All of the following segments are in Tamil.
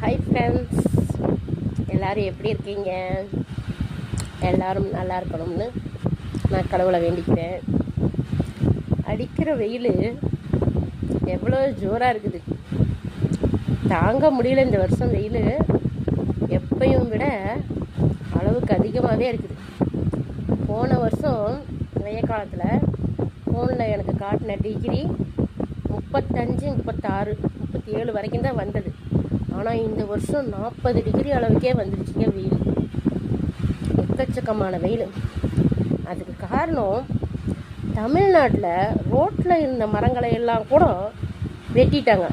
ஹாய் ஃப்ரெண்ட்ஸ், எல்லோரும் எப்படி இருக்கீங்க? எல்லோரும் நல்லா இருக்கணும்னு நான் கடவுளை வேண்டிக்கிறேன். அடிக்கிற வெயில் எவ்வளோ ஜோராக இருக்குது, தாங்க முடியல. இந்த வருஷம் வெயில் எப்பையும் விட அளவுக்கு அதிகமாகவே இருக்குது. போன வருஷம் வெய்ய காலத்தில் ஃபோனில் எனக்கு காட்டின டிகிரி 35, 36, 37 வரைக்கும் தான் வந்தது. ஆனால் இந்த வருஷம் 40 டிகிரி அளவுக்கே வந்துடுச்சுங்க வெயில். எக்கச்சக்கமான வெயில். அதுக்கு காரணம் தமிழ்நாட்டில் ரோட்டில் இருந்த மரங்களை எல்லாம் கூட வெட்டிட்டாங்க.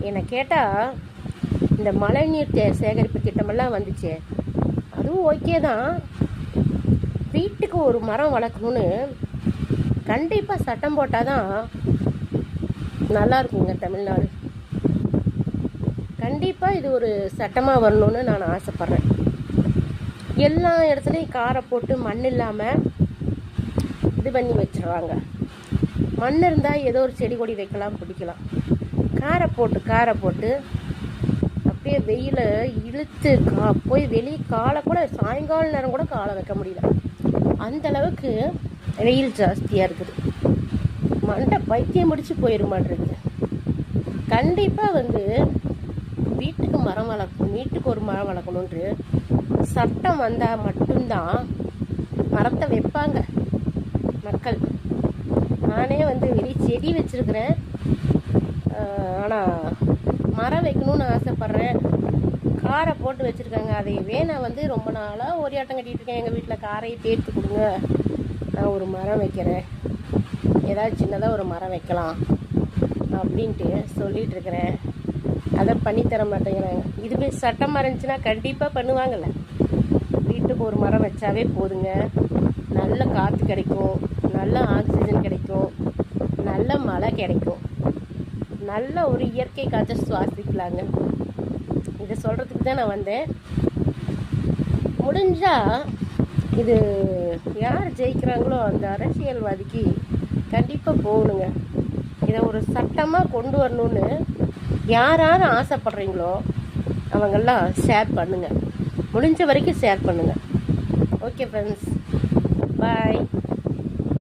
என்னை கேட்டால் இந்த மழைநீர் சேகரிப்பு திட்டமெல்லாம் வந்துச்சு, அதுவும் ஓகே தான். வீட்டுக்கு ஒரு மரம் வளர்க்கணுன்னு கண்டிப்பாக சட்டம் போட்டால் தான் நல்லா இருக்குங்க தமிழ்நாடு. கண்டிப்பாக இது ஒரு சட்டமாக வரணும்னு நான் ஆசைப்பட்றேன். எல்லா இடத்துலையும் காரை போட்டு மண் இல்லாமல் இது பண்ணி வச்சிடுறாங்க. மண் இருந்தால் ஏதோ ஒரு செடி கொடி வைக்கலாம், பிடிக்கலாம். காரை போட்டு அப்படியே வெயில இழுத்து போய் வெளியே காலை கூட சாயங்கால நேரம் கூட காலை வைக்க முடியல. அந்த அளவுக்கு வெயில் ஜாஸ்தியாக இருக்குது. மண்டை பைத்தியம் முடிச்சு போயிருமாட்டிருக்குது. கண்டிப்பாக வீட்டுக்கு ஒரு மரம் வளர்க்கணுன்ட்டு சட்டம் வந்தால் மட்டும்தான் மரத்தை வைப்பாங்க மக்கள். நானே வெளியே செடி வச்சுருக்கிறேன், ஆனால் மரம் வைக்கணும்னு ஆசைப்பட்றேன். காரை போட்டு வச்சுருக்காங்க. அதையவே நான் ரொம்ப நாளாக ஒரு ஆட்டம் கட்டிகிட்டு இருக்கேன். எங்கள் வீட்டில் காரையை தேர்த்து கொடுங்க, நான் ஒரு மரம் வைக்கிறேன், ஏதாவது சின்னதாக ஒரு மரம் வைக்கலாம் அப்படின்ட்டு சொல்லிகிட்டு இருக்கிறேன். அதை பண்ணித்தர மாட்டேங்கிறாங்க. இதுவே சட்டமாக இருந்துச்சுன்னா கண்டிப்பாக பண்ணுவாங்கள்ல. வீட்டுக்கு ஒரு மரம் வச்சாவே போதுங்க. நல்ல காற்று கிடைக்கும், நல்ல ஆக்சிஜன் கிடைக்கும், நல்ல மழை கிடைக்கும், நல்ல ஒரு இயற்கை காற்றை சுவாசிக்கலாங்க. இதை சொல்கிறதுக்கு தான் நான் வந்தேன். முடிஞ்சால் இது யார் ஜெயிக்கிறாங்களோ அந்த அரசியல்வாதிக்கு கண்டிப்பாக போகணுங்க. இதை ஒரு சட்டமாக கொண்டு வரணும்னு யார் ஆசைப்படுறீங்களோ அவங்கெல்லாம் ஷேர் பண்ணுங்கள். முடிஞ்ச வரைக்கும் ஷேர் பண்ணுங்கள். ஓகே ஃப்ரெண்ட்ஸ், பாய்.